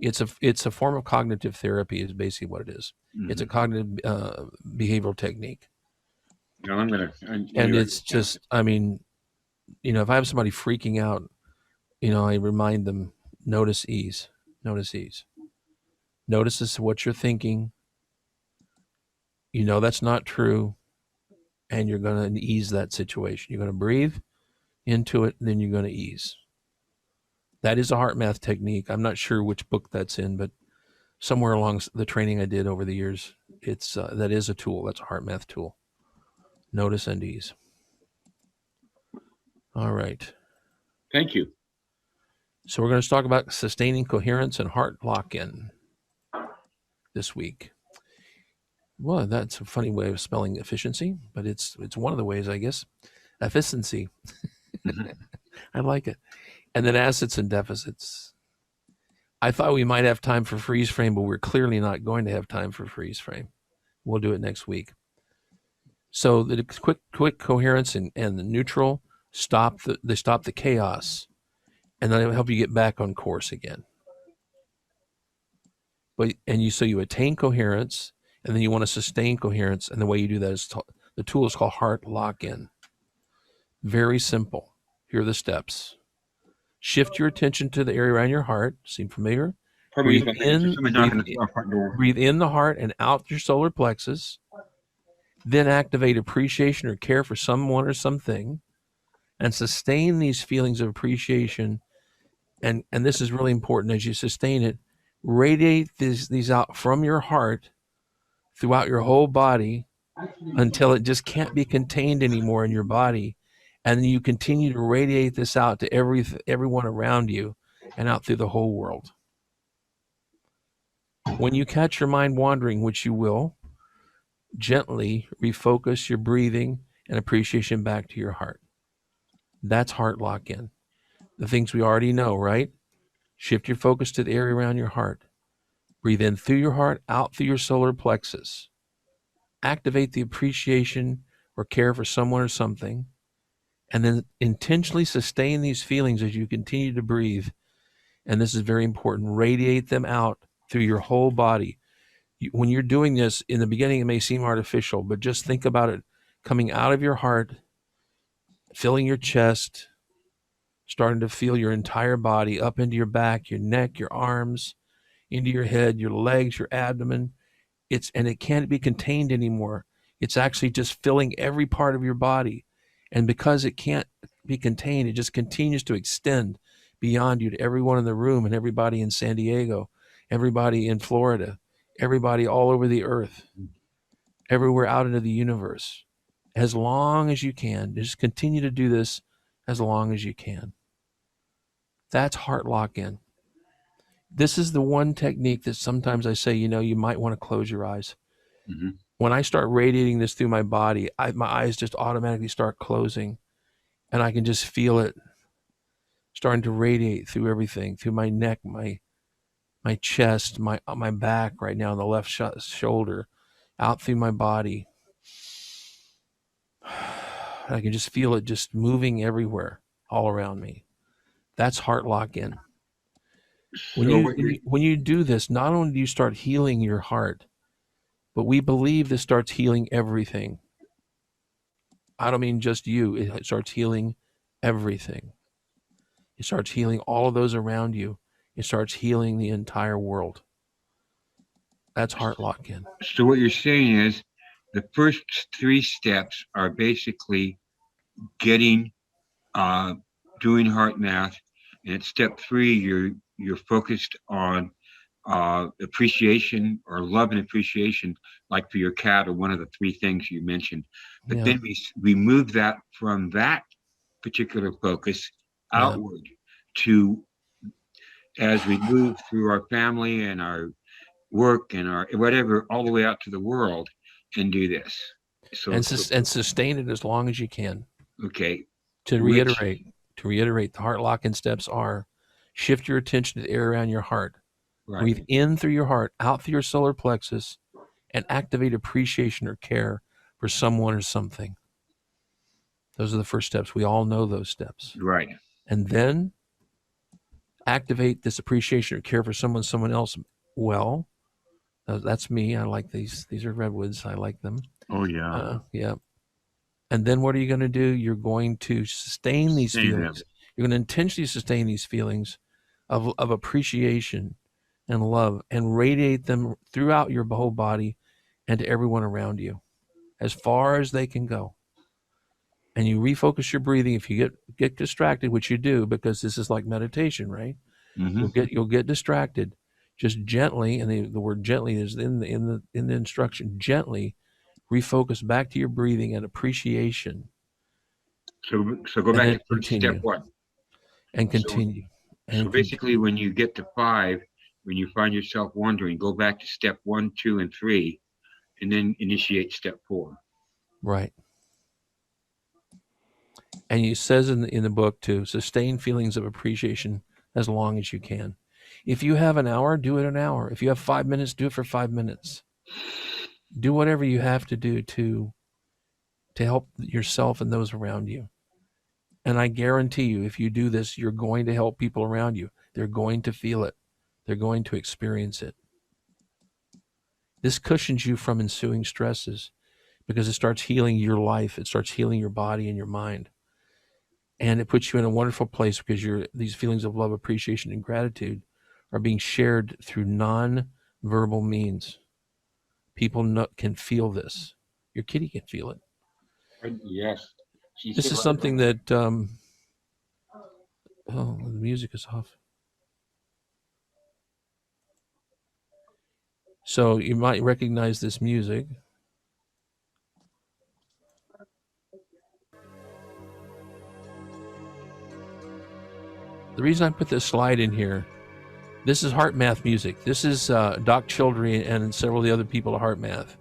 It's a form of cognitive therapy. Is basically what it is. It's a Mhm. cognitive behavioral technique, Now I'm gonna. Let me and write it's this down. just. I mean, if I have somebody freaking out, I remind them notice ease, notice ease. Notice this, what you're thinking. That's not true, and you're going to ease that situation. You're going to breathe into it, and then you're going to ease. That is a heart math technique. I'm not sure which book that's in, but somewhere along the training I did over the years. It's that is a tool. That's a HeartMath tool. Notice and ease. All right. Thank you. So we're going to talk about sustaining coherence and heart lock-in this week. Well, that's a funny way of spelling efficiency, but it's one of the ways, I guess. Efficiency. I like it. And then assets and deficits. I thought we might have time for freeze frame, but we're clearly not going to have time for freeze frame. We'll do it next week. So the quick coherence and the neutral stop the chaos, and then it'll help you get back on course again. So you attain coherence, and then you want to sustain coherence, and the way you do that is the tool is called heart lock-in. Very simple. Here are the steps. Shift your attention to the area around your heart. Seem familiar? Breathe in the heart and out your solar plexus. Then activate appreciation or care for someone or something, and sustain these feelings of appreciation. And this is really important. As you sustain it, radiate these out from your heart throughout your whole body until it just can't be contained anymore in your body. And then you continue to radiate this out to everyone around you and out through the whole world. When you catch your mind wandering, which you will, gently refocus your breathing and appreciation back to your heart. That's heart lock-in. The things we already know, right? Shift your focus to the area around your heart. Breathe in through your heart, out through your solar plexus. Activate the appreciation or care for someone or something, and then intentionally sustain these feelings as you continue to breathe. And this is very important. Radiate them out through your whole body. When you're doing this, in the beginning, it may seem artificial, but just think about it coming out of your heart, filling your chest, starting to feel your entire body up into your back, your neck, your arms, into your head, your legs, your abdomen. And it can't be contained anymore. It's actually just filling every part of your body. And because it can't be contained, it just continues to extend beyond you to everyone in the room and everybody in San Diego, everybody in Florida, everybody all over the earth, everywhere out into the universe. As long as you can, just continue to do this as long as you can. That's heart lock-in. This is the one technique that sometimes I say, you might want to close your eyes. Mm-hmm. When I start radiating this through my body, my eyes just automatically start closing, and I can just feel it starting to radiate through everything, through my neck, my chest, my back right now, on the left shoulder, out through my body. I can just feel it just moving everywhere, all around me. That's heart lock-in. When you do this, not only do you start healing your heart, but we believe this starts healing everything. I don't mean just you. It starts healing everything. It starts healing all of those around you. It starts healing the entire world. That's heart lock-in. So what you're saying is the first 3 steps are basically getting doing HeartMath, and at step 3 you're focused on appreciation or love and appreciation, like for your cat, or one of the 3 things you mentioned. But then we move that from that particular focus outward to, as we move through our family and our work and our whatever, all the way out to the world, and do this. So and sustain it as long as you can. Okay. To reiterate, the heart lock-in steps are: shift your attention to the area around your heart. Right. Breathe in through your heart, out through your solar plexus, and activate appreciation or care for someone or something. Those are the first steps. We all know those steps. Right. And then activate this appreciation or care for someone else. Well, that's me. I like these. These are redwoods. I like them. Oh, yeah. Yeah. And then what are you going to do? You're going to sustain these feelings. You're going to intentionally sustain these feelings of appreciation and love, and radiate them throughout your whole body and to everyone around you as far as they can go. And you refocus your breathing. If you get distracted, which you do, because this is like meditation, right? Mm-hmm. You'll get distracted. just gently, and the word gently is in the instruction, gently refocus back to your breathing and appreciation, So go and back then to first step continue one. and So continue so and basically, continue. when you get to 5, when you find yourself wondering, go back to step 1, 2, and 3, and then initiate step 4. Right. And it says in the book to sustain feelings of appreciation as long as you can. If you have an hour, do it an hour. If you have 5 minutes, do it for 5 minutes. Do whatever you have to do to help yourself and those around you. And I guarantee you, if you do this, you're going to help people around you. They're going to feel it. They're going to experience it. This cushions you from ensuing stresses because it starts healing your life. It starts healing your body and your mind. And it puts you in a wonderful place because these feelings of love, appreciation, and gratitude are being shared through non-verbal means. People can feel this. Your kitty can feel it. Yes, she's This here is right something now. that oh, the music is off. So you might recognize this music. The reason I put this slide in here, this is HeartMath music. This is Doc Childry and several of the other people at HeartMath.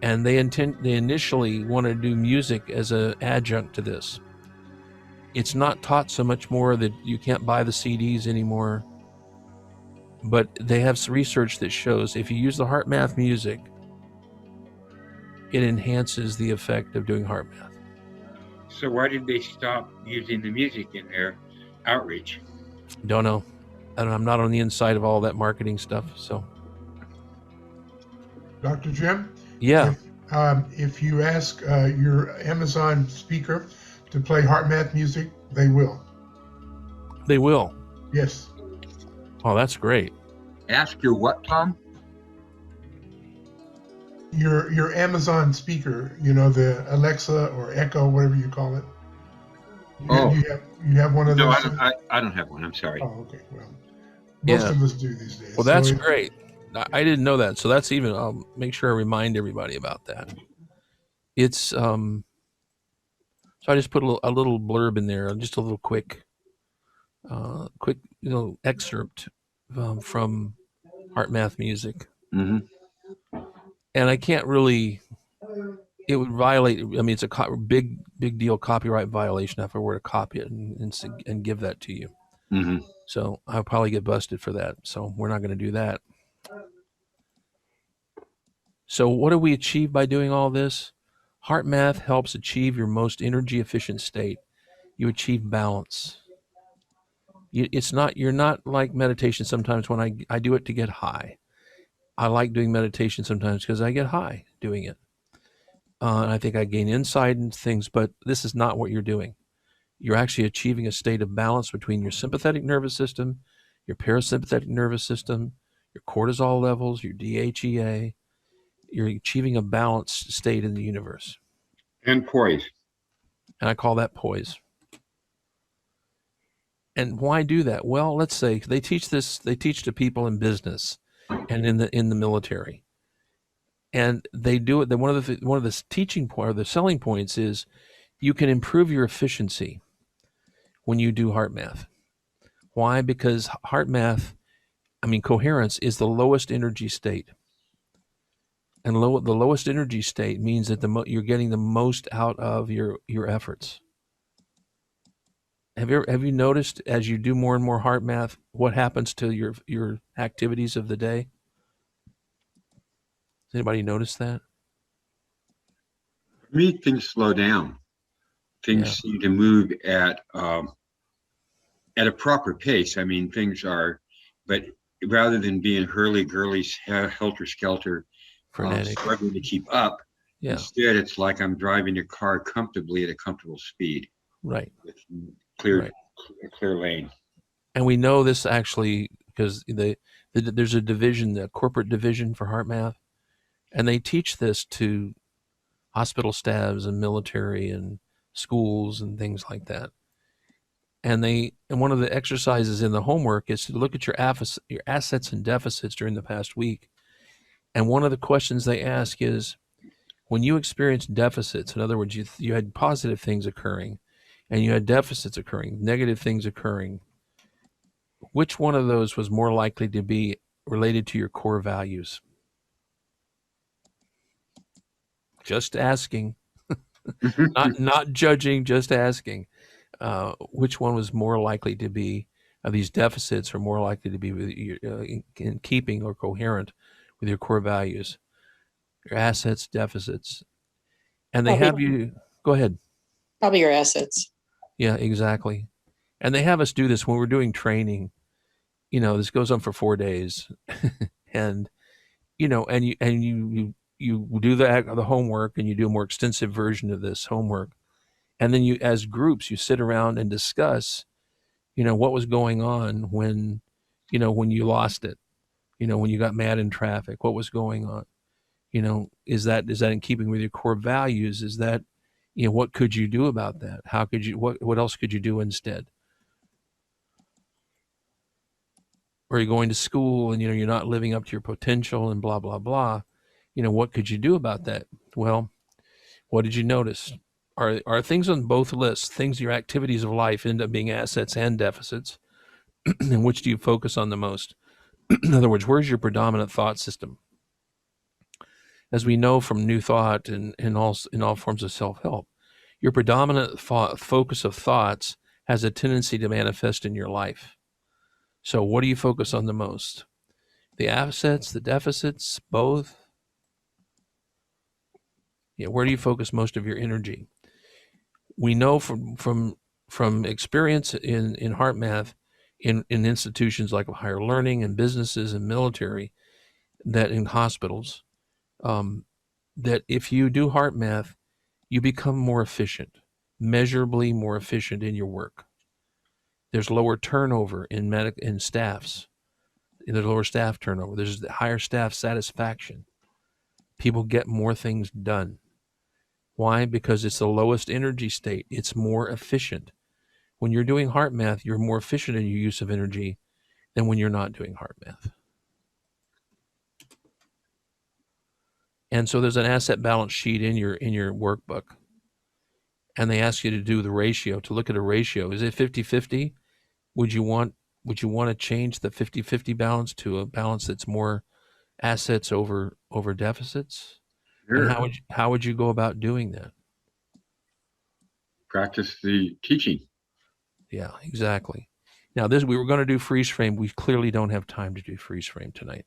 And they initially wanted to do music as an adjunct to this. It's not taught so much more that you can't buy the CDs anymore. But they have some research that shows if you use the HeartMath music, it enhances the effect of doing HeartMath. So why did they stop using the music in their outreach? Don't know. I'm not on the inside of all that marketing stuff. So Dr. Jim, yeah, if you ask your Amazon speaker to play HeartMath music, they will. they will. Yes. Oh, that's great. Ask your what, Tom? Your Amazon speaker, you know, the Alexa or Echo, whatever you call it. Oh, You have one of no, those I don't. things? I don't have one. I'm sorry. Oh, okay. Well, most Yeah. of us do these days. Well, So that's great. I didn't know that. So that's even. I'll make sure I remind everybody about that. It's So I just put a little blurb in there, just a little quick excerpt from HeartMath music. Mm-hmm. And I can't really. It would violate. I mean, it's a big deal copyright violation if I were to copy it and give that to you. Mm-hmm. So I'll probably get busted for that. So we're not going to do that. So what do we achieve by doing all this? HeartMath helps achieve your most energy efficient state. You achieve balance. You're not like meditation sometimes when I do it to get high. I like doing meditation sometimes because I get high doing it. And I think I gain insight into things, but this is not what you're doing. You're actually achieving a state of balance between your sympathetic nervous system, your parasympathetic nervous system, your cortisol levels, your DHEA. You're achieving a balanced state in the universe. And poise. And I call that poise. And why do that? Well, let's say they teach to people in business and in the military. And they do it. One of the teaching point or the selling points is you can improve your efficiency when you do HeartMath. Why? Because coherence is the lowest energy state. And the lowest energy state means that you're getting the most out of your efforts. Have you noticed as you do more and more HeartMath what happens to your activities of the day? Does anybody notice that? For me, things slow down. Yeah, Things seem to move at a proper pace. I mean, but rather than being hurly-gurly, helter-skelter, frenetic. struggling to keep up, Yeah, instead, it's like I'm driving a car comfortably at a comfortable speed right, with clear, right. a clear lane. And we know this actually because there's a division, the corporate division for HeartMath, and they teach this to hospital staffs and military and schools and things like that. And one of the exercises in the homework is to look at your assets and deficits during the past week. And one of the questions they ask is, when you experienced deficits, in other words, you had positive things occurring and you had deficits occurring, negative things occurring, which one of those was more likely to be related to your core values? Just asking, not judging, just asking. Which one was more likely to be, these deficits are more likely to be in keeping or coherent with your core values, your assets, deficits. And they have you, go ahead. Probably your assets. Yeah, exactly. And they have us do this when we're doing training. This goes on for 4 days. And, you do the homework, and you do a more extensive version of this homework. And then you, as groups, you sit around and discuss, what was going on when you lost it, when you got mad in traffic, what was going on? Is that in keeping with your core values? Is that, what could you do about that? How could you, what else could you do instead? Or you're going to school and, you're not living up to your potential and blah, blah, blah. What could you do about that? Well, what did you notice? Are things on both lists, your activities of life end up being assets and deficits? And which do you focus on the most? In other words, where's your predominant thought system? As we know from New Thought and in all forms of self-help, your predominant focus of thoughts has a tendency to manifest in your life. So what do you focus on the most? The assets, the deficits, both? Where do you focus most of your energy? We know from experience in HeartMath, in institutions like higher learning and businesses and military, that in hospitals, that if you do HeartMath, you become more efficient, measurably more efficient in your work. There's lower turnover in staffs. There's lower staff turnover. There's higher staff satisfaction. People get more things done. Why? Because it's the lowest energy state. It's more efficient. When you're doing HeartMath, you're more efficient in your use of energy than when you're not doing HeartMath. And so there's an asset balance sheet in your workbook. And they ask you to do the ratio, to look at a ratio. Is it 50-50? Would you want to change the 50-50 balance to a balance that's more assets over deficits? Sure. And how would you go about doing that? Practice the teaching. Yeah, exactly. Now, we were going to do freeze frame. We clearly don't have time to do freeze frame tonight.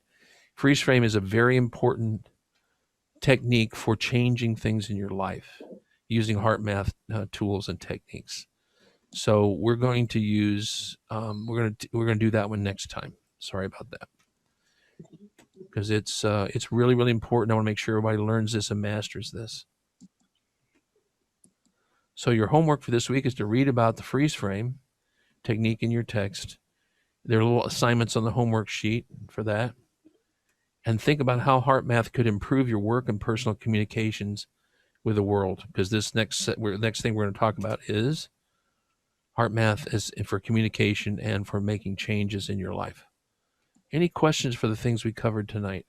Freeze frame is a very important technique for changing things in your life using HeartMath tools and techniques. So we're going to use we're going to do that one next time. Sorry about that, because it's really, really important. I want to make sure everybody learns this and masters this. So your homework for this week is to read about the freeze frame technique in your text. There are little assignments on the homework sheet for that. And think about how HeartMath could improve your work and personal communications with the world. Because this next thing we're going to talk about is HeartMath is for communication and for making changes in your life. Any questions for the things we covered tonight?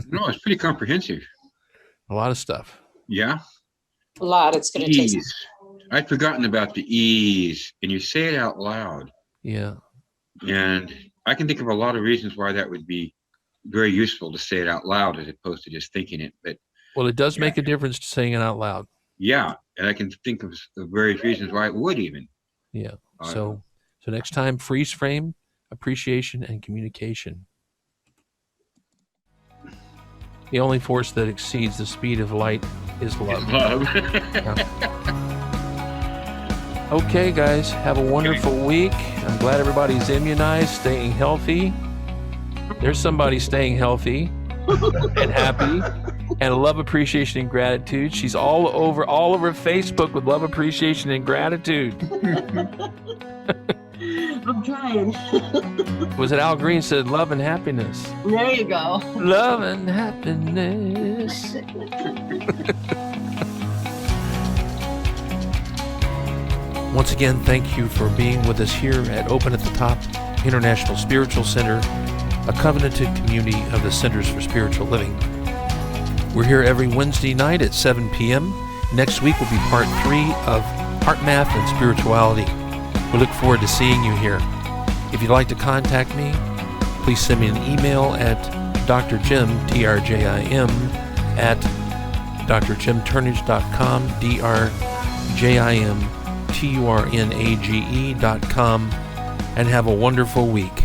No, it's pretty comprehensive. A lot of stuff. Yeah. A lot. It's going to take. Ease. I'd forgotten about the ease, and you say it out loud. Yeah. And I can think of a lot of reasons why that would be very useful to say it out loud as opposed to just thinking it. But well, it does make a difference to saying it out loud. Yeah, and I can think of various reasons why it would even. Yeah. So next time, freeze frame, appreciation, and communication. The only force that exceeds the speed of light is love. Yeah. Okay, guys, have a wonderful week. I'm glad everybody's immunized, staying healthy. There's somebody staying healthy and happy. And love, appreciation, and gratitude. She's all over Facebook with love, appreciation, and gratitude. I'm trying. Was it Al Green said love and happiness? There you go. Love and happiness. Once again, thank you for being with us here at Open at the Top International Spiritual Center, a covenanted community of the Centers for Spiritual Living. We're here every Wednesday night at 7 p.m. Next week will be part 3 of HeartMath and Spirituality. We look forward to seeing you here. If you'd like to contact me, please send me an email at drjim, T-R-J-I-M, at drjimturnage.com, drjimturnage.com, and have a wonderful week.